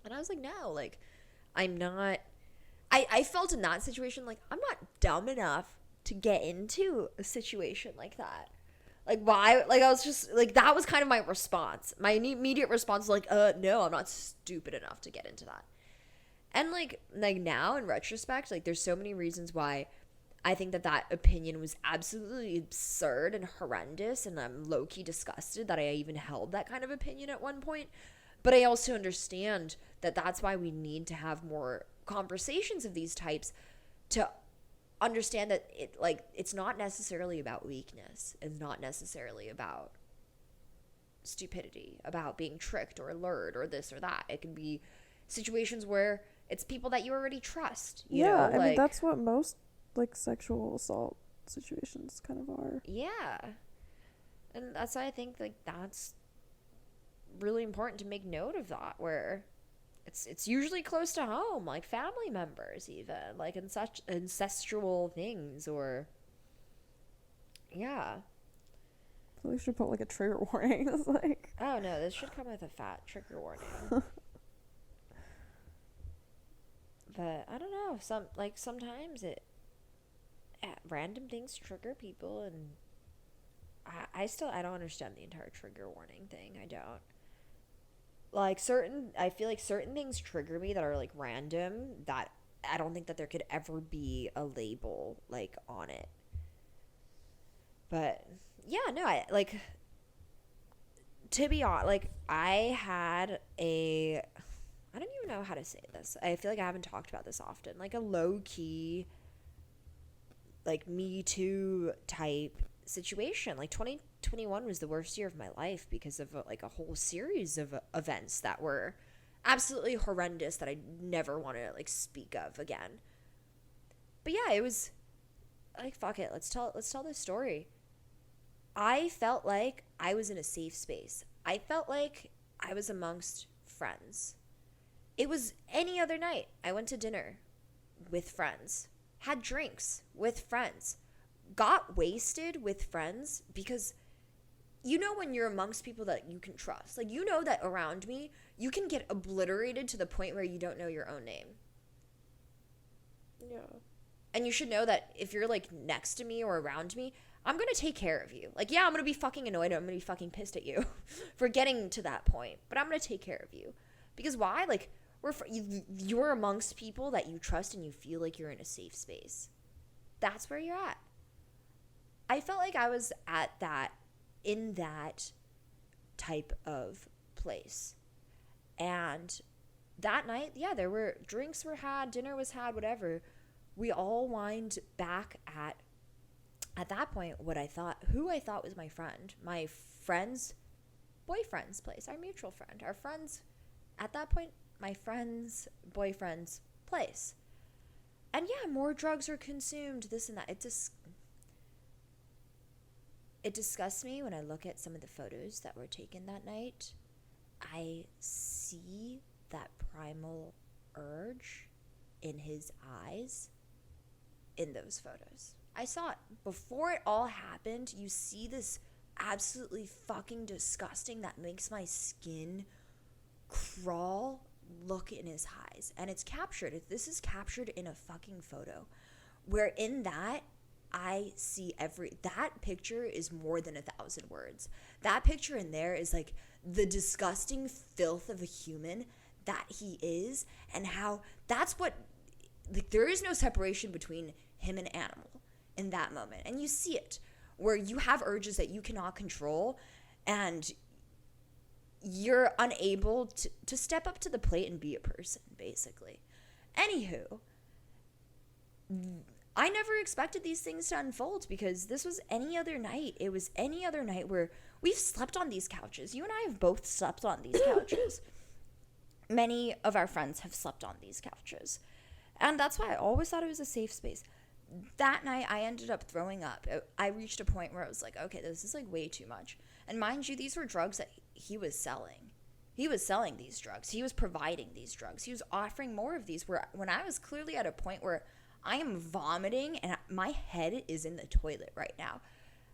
And I was like, no, like, I'm not. I felt in that situation like, I'm not dumb enough to get into a situation like that. Like, why? Like, I was just, like, that was kind of my response. My immediate response was like, no, I'm not stupid enough to get into that. And, like now, in retrospect, like, there's so many reasons why I think that opinion was absolutely absurd and horrendous, and I'm low-key disgusted that I even held that kind of opinion at one point. But I also understand that that's why we need to have more conversations of these types to understand that it's not necessarily about weakness. It's not necessarily about stupidity, about being tricked or lured or this or that. It can be situations where it's people that you already trust. You know, I mean, that's what most like sexual assault situations kind of are. Yeah. And that's why I think like that's really important to make note of that, where it's usually close to home, like family members, even like in such ancestral things, or yeah. So we should put like a trigger warning. It's like, Oh no, this should come with a fat trigger warning. But I don't know, sometimes random things trigger people, and I don't understand the entire trigger warning thing. I don't. Like I feel like certain things trigger me that are like random, that I don't think that there could ever be a label like on it. But yeah, no, to be honest, like I don't even know how to say this. I feel like I haven't talked about this often. Like a low key, like Me Too type situation. Like 2021 was the worst year of my life because of like a whole series of events that were absolutely horrendous that I never want to like speak of again. But yeah, it was like, fuck it, let's tell this story. I felt like I was in a safe space. I felt like I was amongst friends. It was any other night. I went to dinner with friends, had drinks with friends, got wasted with friends, because you know when you're amongst people that you can trust. Like, you know that around me, you can get obliterated to the point where you don't know your own name. yeah. And you should know that if you're like next to me or around me, I'm going to take care of you. Like, yeah, I'm going to be fucking annoyed. I'm going to be fucking pissed at you for getting to that point. But I'm going to take care of you. Because why? Like, you're amongst people that you trust and you feel like you're in a safe space. That's where you're at. I felt like I was in that type of place. And that night, yeah, there were drinks were had, dinner was had, whatever. We all wind back at that point, who I thought was my friend's boyfriend's place, our mutual friend, at that point, my friend's boyfriend's place. And yeah, more drugs are consumed, this and that. It disgusts me when I look at some of the photos that were taken that night. I see that primal urge in his eyes in those photos. I saw it before it all happened. You see this absolutely fucking disgusting, that makes my skin crawl look in his eyes. And it's captured. This is captured in a fucking photo, where in that I see that picture is more than 1,000 words. That picture in there is like the disgusting filth of a human that he is, and how that's what, like, there is no separation between him and animal in that moment. And you see it, where you have urges that you cannot control, and you're unable to step up to the plate and be a person, basically. Anywho, I never expected these things to unfold, because this was any other night. It was any other night where we've slept on these couches. You and I have both slept on these couches. Many of our friends have slept on these couches. And that's why I always thought it was a safe space. That night, I ended up throwing up. I reached a point where I was like, okay, this is like way too much. And mind you, these were drugs that he was selling. He was selling these drugs. He was providing these drugs. He was offering more of these, when I was clearly at a point where I am vomiting and my head is in the toilet right now.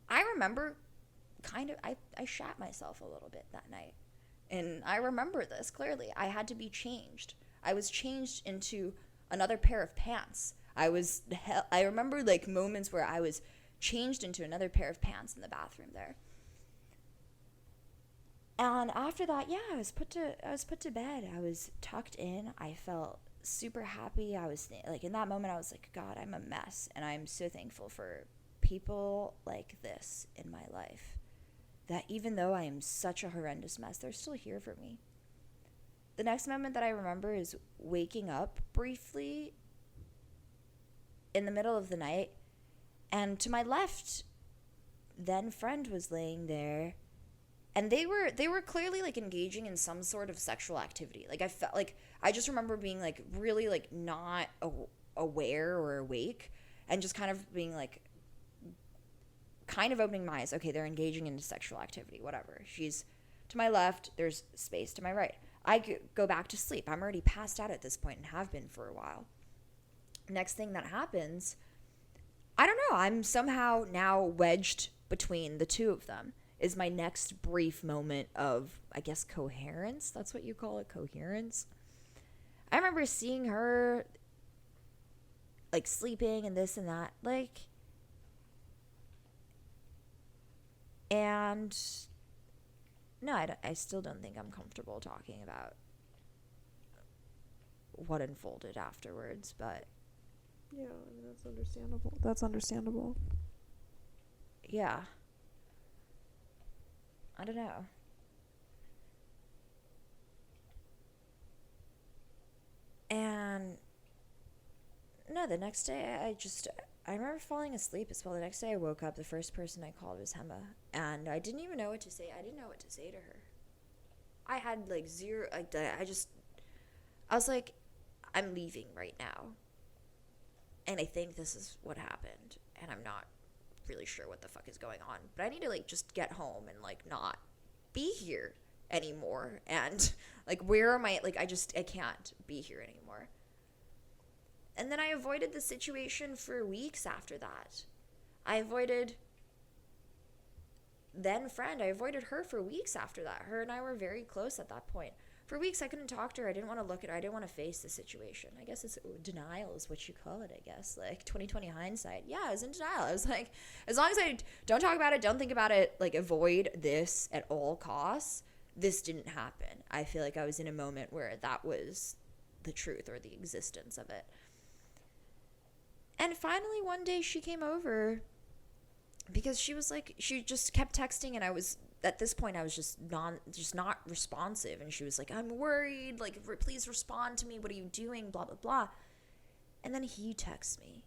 I remember I shat myself a little bit that night. And I remember this clearly. I had to be changed. I was changed into another pair of pants. I remember like moments where I was changed into another pair of pants in the bathroom there. And after that, yeah, I was put to bed. I was tucked in. I felt super happy. I was like, in that moment, I was like, God, I'm a mess, and I'm so thankful for people like this in my life, that even though I am such a horrendous mess, they're still here for me. The next moment that I remember is waking up briefly in the middle of the night, and to my left, then friend was laying there, and they were clearly like engaging in some sort of sexual activity. Like I felt like I just remember being like really like not aware or awake, and just kind of being like kind of opening my eyes. Okay, they're engaging in sexual activity, whatever. She's to my left, there's space to my right. I go back to sleep. I'm already passed out at this point and have been for a while. Next thing that happens, I don't know, I'm somehow now wedged between the two of them. Is my next brief moment of, I guess, coherence? That's what you call it, coherence? I remember seeing her, like, sleeping and this and that, like, and no, I still don't think I'm comfortable talking about what unfolded afterwards, but Yeah, I mean, that's understandable. That's understandable. yeah. I don't know. And no, the next day I remember falling asleep as well. The next day I woke up, the first person I called was Hema, and I didn't even know what to say. I didn't know what to say to her. I had like zero, like I was like, I'm leaving right now. And I think this is what happened, and I'm not really sure what the fuck is going on, but I need to like just get home and like not be here anymore. And like, where am I? Like, I can't be here anymore. And then I avoided the situation for weeks after that. I avoided her for weeks after that. Her and I were very close at that point. For weeks, I couldn't talk to her. I didn't want to look at her. I didn't want to face the situation. I guess it's denial is what you call it, I guess. Like 2020 hindsight. Yeah, I was in denial. I was like, as long as I don't talk about it, don't think about it, like avoid this at all costs, this didn't happen. I feel like I was in a moment where that was the truth or the existence of it. And finally, one day she came over because she was like, she just kept texting, and I was, at this point, I was just not responsive. And she was like, I'm worried, like, please respond to me. What are you doing? Blah, blah, blah. And then he texts me.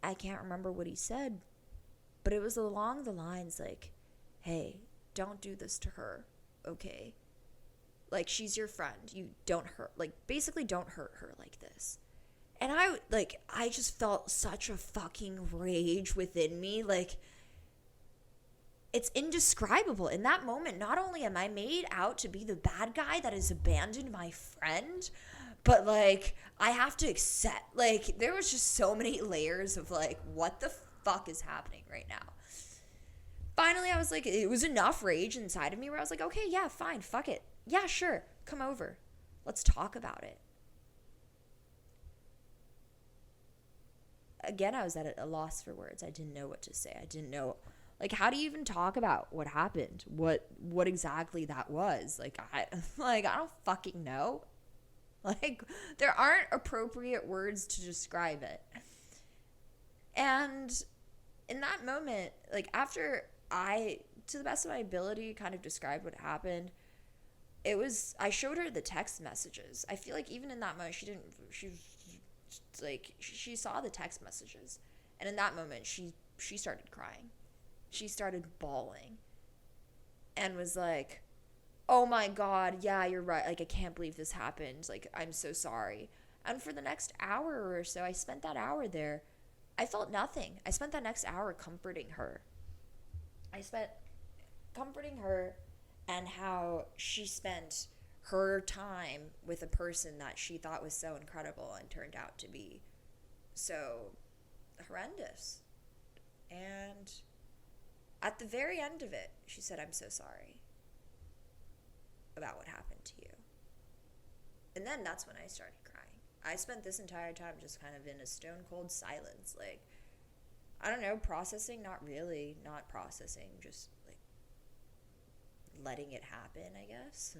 I can't remember what he said, but it was along the lines like, hey, don't do this to her, okay? Like, she's your friend. You don't hurt, like, basically don't hurt her like this. And I just felt such a fucking rage within me. Like, it's indescribable. In that moment, not only am I made out to be the bad guy that has abandoned my friend, but, like, I have to accept, like, there was just so many layers of, like, what the fuck is happening right now? Finally, I was like, it was enough rage inside of me where I was like, okay, yeah, fine, fuck it. Yeah, sure, come over. Let's talk about it. Again, I was at a loss for words. I didn't know what to say. I didn't know, like, how do you even talk about what happened? What exactly that was? Like, I don't fucking know. Like, there aren't appropriate words to describe it. And in that moment, like, after I, to the best of my ability, kind of described what happened, I showed her the text messages. I feel like even in that moment, she saw the text messages. And in that moment, she started crying. She started bawling. And was like, oh my God, yeah, you're right. Like, I can't believe this happened. Like, I'm so sorry. And for the next hour or so, I spent that hour there. I felt nothing. I spent that next hour comforting her. I spent comforting her and how she spent her time with a person that she thought was so incredible and turned out to be so horrendous. And at the very end of it, she said, I'm so sorry about what happened to you. And then that's when I started crying. I spent this entire time just kind of in a stone cold silence. Like, I don't know, processing, not really, not processing, just like letting it happen, I guess.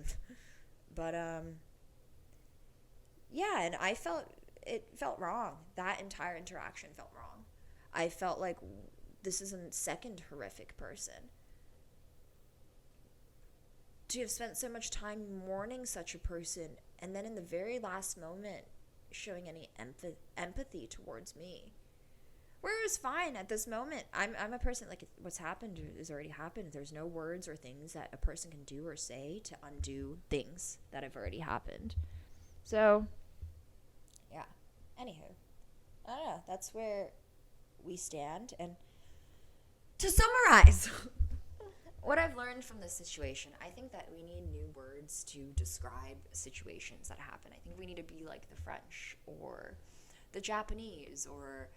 But, yeah, and it felt wrong. That entire interaction felt wrong. I felt like this is a second horrific person. To have spent so much time mourning such a person, and then in the very last moment, showing any empathy towards me. Where it was fine at this moment. I'm a person, like, what's happened is already happened. There's no words or things that a person can do or say to undo things that have already happened. So, yeah. Anywho, I don't know. That's where we stand. And to summarize what I've learned from this situation, I think that we need new words to describe situations that happen. I think we need to be like the French or the Japanese or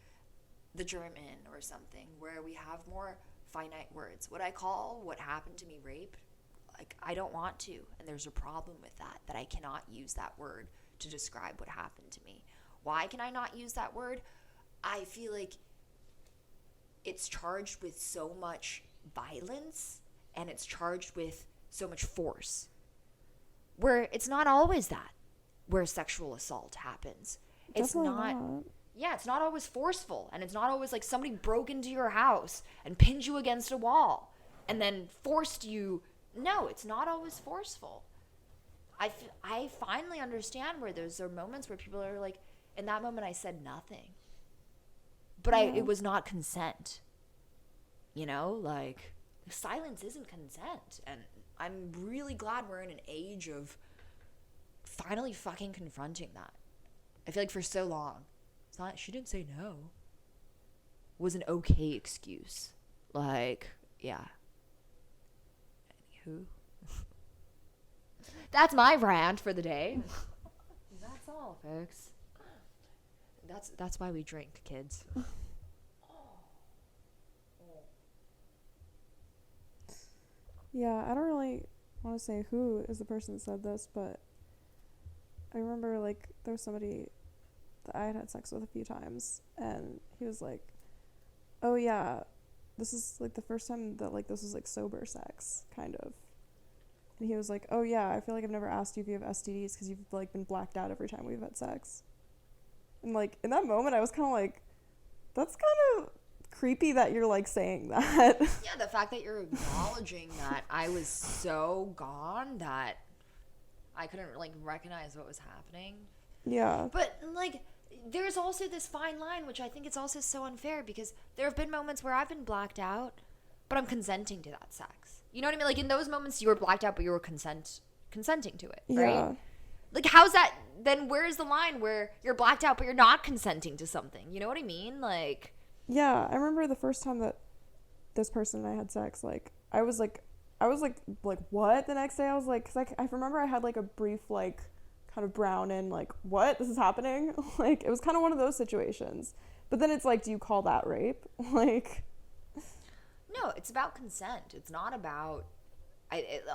the German or something, where we have more finite words. What I call what happened to me rape, like, I don't want to, and there's a problem with that I cannot use that word to describe what happened to me. Why can I not use that word? I feel like it's charged with so much violence and it's charged with so much force, where it's not always that where sexual assault happens. It's not. Yeah, it's not always forceful, and it's not always like somebody broke into your house and pinned you against a wall and then forced you. No, it's not always forceful. I finally understand where there are moments where people are like, in that moment I said nothing. But it was not consent. You know, like, silence isn't consent. And I'm really glad we're in an age of finally fucking confronting that. I feel like for so long, it's not, she didn't say no, was an okay excuse. Like, yeah. Anywho. That's my rant for the day. That's all, folks. That's why we drink, kids. Yeah, I don't really want to say who is the person that said this, but I remember, like, there was somebody that I had sex with a few times, and he was like, oh yeah, this is, like, the first time that, like, this was, like, sober sex, kind of. And he was like, oh yeah, I feel like I've never asked you if you have STDs because you've, like, been blacked out every time we've had sex. And, like, in that moment, I was kind of like, that's kind of creepy that you're, like, saying that. Yeah, the fact that you're acknowledging that I was so gone that I couldn't, like, recognize what was happening. Yeah. But, like, there's also this fine line, which I think it's also so unfair, because there have been moments where I've been blacked out, but I'm consenting to that sex. You know what I mean? Like, in those moments, you were blacked out, but you were consenting to it, right? Yeah. Like, how's that? Then where's the line where you're blacked out, but you're not consenting to something? You know what I mean? Like, yeah, I remember the first time that this person and I had sex, like, I was like, what? The next day, I was like, because I remember I had, like, a brief, like, kind of brown in, like, what? This is happening? Like, it was kind of one of those situations. But then it's like, do you call that rape? Like, no, it's about consent. It's not about,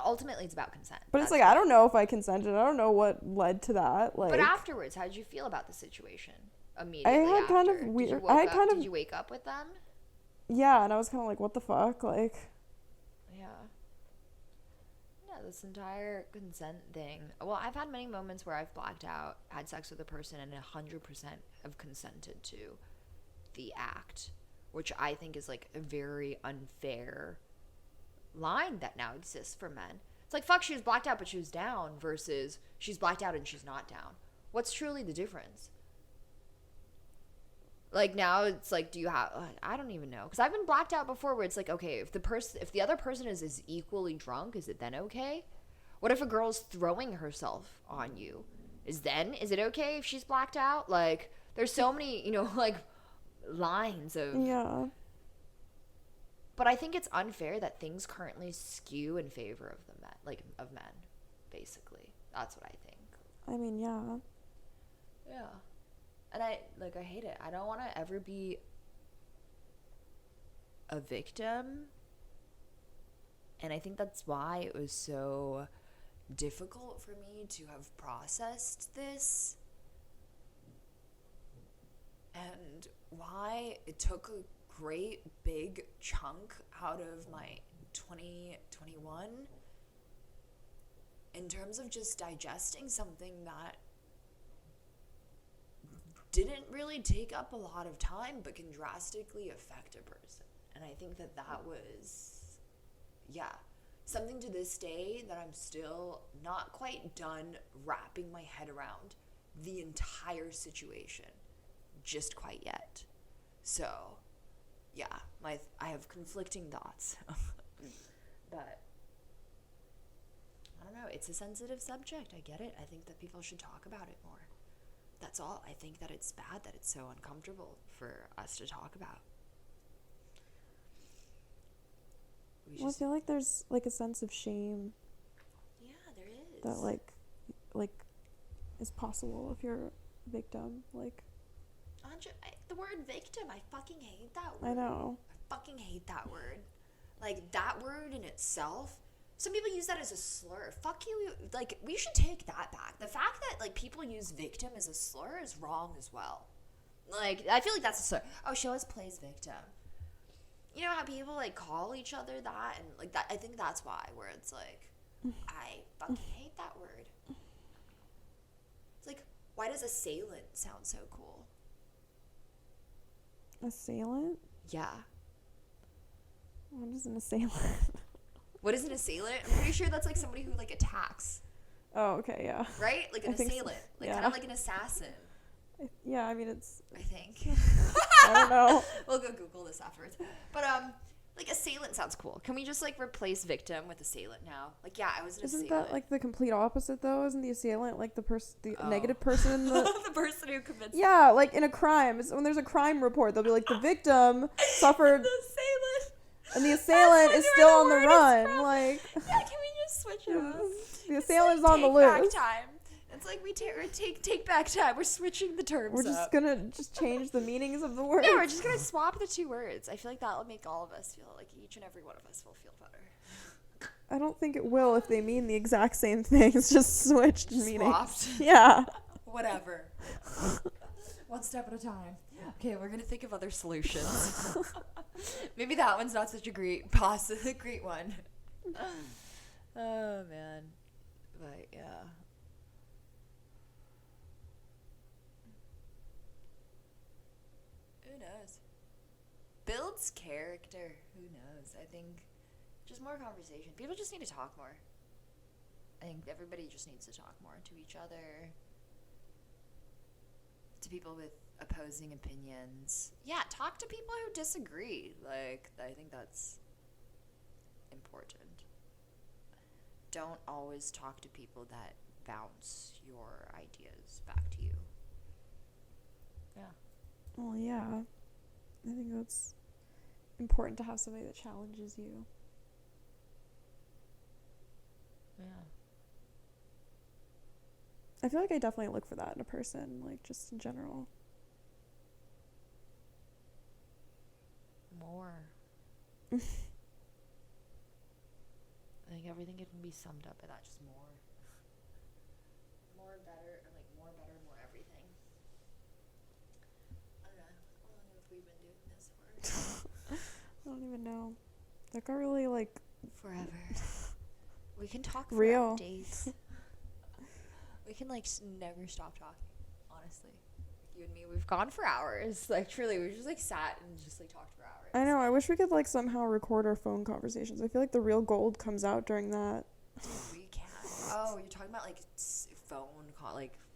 ultimately it's about consent. But it's like, I don't know if I consented. I don't know what led to that. Like, but afterwards, how did you feel about the situation? Immediately I had after? kind of weird. Did you wake up with them? Yeah, and I was kind of like, what the fuck? Like, yeah, this entire consent thing. Well, I've had many moments where I've blacked out, had sex with a person, and 100% have consented to the act, which I think is, like, a very unfair line that now exists for men. It's like, fuck, she was blacked out, but she was down, versus she's blacked out and she's not down. What's truly the difference? Like, now it's like, do you have, I don't even know, because I've been blacked out before, where it's like, okay, if the other person is equally drunk, is it then okay? What if a girl's throwing herself on you? Is it okay if she's blacked out? Like, there's so many, you know, like, lines of, yeah. But I think it's unfair that things currently skew in favor of the men, like, of men, basically. That's what I think. I mean, yeah. Yeah. And I hate it. I don't want to ever be a victim. And I think that's why it was so difficult for me to have processed this. And why it took a great big chunk out of my 2021 in terms of just digesting something that didn't really take up a lot of time, but can drastically affect a person. And I think that was, something to this day that I'm still not quite done wrapping my head around the entire situation just quite yet. So, yeah, I have conflicting thoughts. But I don't know, it's a sensitive subject. I get it. I think that people should talk about it more. That's all. I think that it's bad that it's so uncomfortable for us to talk about. I feel like there's like a sense of shame. Yeah, there is. That like is possible if you're a victim. Like, the word victim, I fucking hate that word. I know. I fucking hate that word. Like, that word in itself, some people use that as a slur. Fuck you. Like, we should take that back. The fact that, like, people use victim as a slur is wrong as well. Like, I feel like that's a slur. Oh, she always plays victim. You know how people, like, call each other that? And, like, that. I think that's why, where it's like, I fucking hate that word. It's like, why does assailant sound so cool? Assailant? Yeah. What is an assailant? What is an assailant? I'm pretty sure that's, like, somebody who, like, attacks. Oh, okay, yeah. Right? Like an assailant. So. Like, Yeah. kind of like an assassin. Yeah, I mean, it's... I think. I don't know. We'll go Google this afterwards. But, like, assailant sounds cool. Can we just, like, replace victim with assailant now? Like, yeah, I was an assailant. Isn't that, like, the complete opposite, though? Isn't the assailant, like, the negative person in the... The person who commits... Yeah, like, in a crime. When there's a crime report, they'll be like, the victim suffered... The assailant. And the assailant is still on the run. Like... Yeah, can we just switch it up? The assailant is on the Take back loose. time. It's like we take back time. We're switching the terms We're just up. gonna change the meanings of the words. Yeah, we're just gonna swap the two words. I feel like that will make all of us feel like each and every one of us will feel better. I don't think it will if they mean the exact same thing. It's just switched meanings. Swapped. Yeah. Whatever. One step at a time. Okay, we're gonna think of other solutions. Maybe that one's not such a great one. Oh man. But yeah. Who knows? Builds character. Who knows? I think just more conversation. People just need to talk more. I think everybody just needs to talk more to each other. To people with opposing opinions. Yeah, talk to people who disagree. Like, I think that's important. Don't always talk to people that bounce your ideas back to you. Yeah. Well, yeah. I think that's important to have somebody that challenges you. Yeah. I feel like I definitely look for that in a person, like, just in general. More. I think everything can be summed up by that, just more. More, better, or like more, better, more everything. I don't know. How long have we been doing this for? I don't even know. That got really, like... Forever. We can talk for Real. days. We can, like, never stop talking, honestly. You and me, we've gone for hours. Like, truly, we've just, like, sat and just, like, talked for hours. I know, I wish we could, like, somehow record our phone conversations. I feel like the real gold comes out during that. Dude, we can. Oh, you're talking about, like,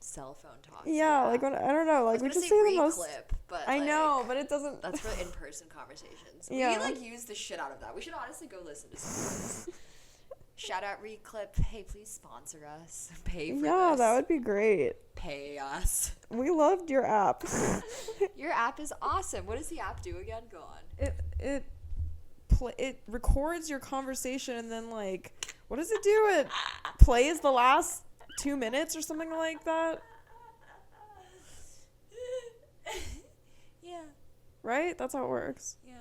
cell phone talk. Yeah, like, when, I don't know, like, we just say the most... But, I like, know, but it doesn't... That's for in-person conversations. Yeah. We can, like, use the shit out of that. We should honestly go listen to some of this. Shout out Reclip. Hey, please sponsor us. Pay for this. Yeah, that would be great. Pay us. We loved your app. Your app is awesome. What does the app do again? Go on. It records your conversation and then, like, what does it do? It plays the last 2 minutes or something like that. Yeah. Right? That's how it works. Yeah.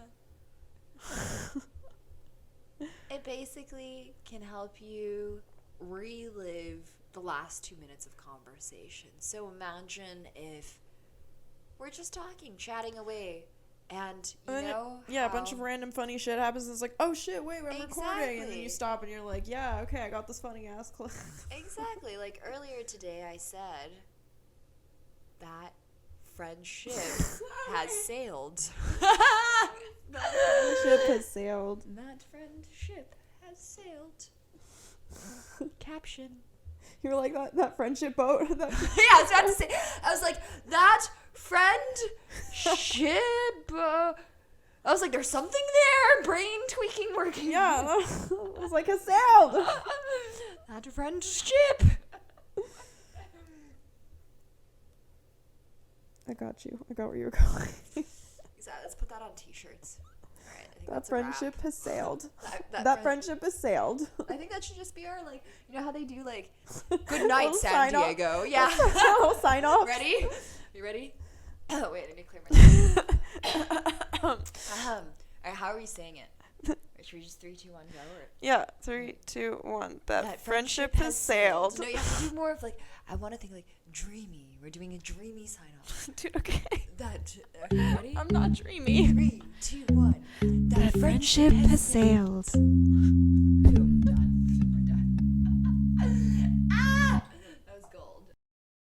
It basically can help you relive the last 2 minutes of conversation. So imagine if we're just talking, chatting away, and a bunch of random funny shit happens and it's like, oh shit, wait, we're recording, and then you stop and you're like, yeah, okay, I got this funny ass clip. Exactly. Like earlier today I said that friendship has sailed. That friendship has sailed. That friendship has sailed. Caption. You were like that friendship boat. Yeah, I was about to say. I was like, that friendship. I was like, there's something there. Brain tweaking working. Yeah, it was like a sound. That friendship. I got you. I got where you were going. Exactly. Let's put that on t-shirts. All right. I think That that's a wrap. friendship has sailed. That Friendship has sailed. I think that should just be our, like, you know how they do, like, good night, Little San sign off. Diego. Yeah. We'll sign off. Ready? You ready? Oh, wait, let me clear my throat. All right, how are we saying it? Or should we just 3, 2, 1, go? Or? Yeah, 3, 2, 1. That That friendship has sailed. No, you have to do more of, like, I want to think, like, dreamy. We're doing a dreamy sign off. Dude, okay. That, ready? I'm not dreamy. 3, 2, 1. That friendship has sailed. Boom.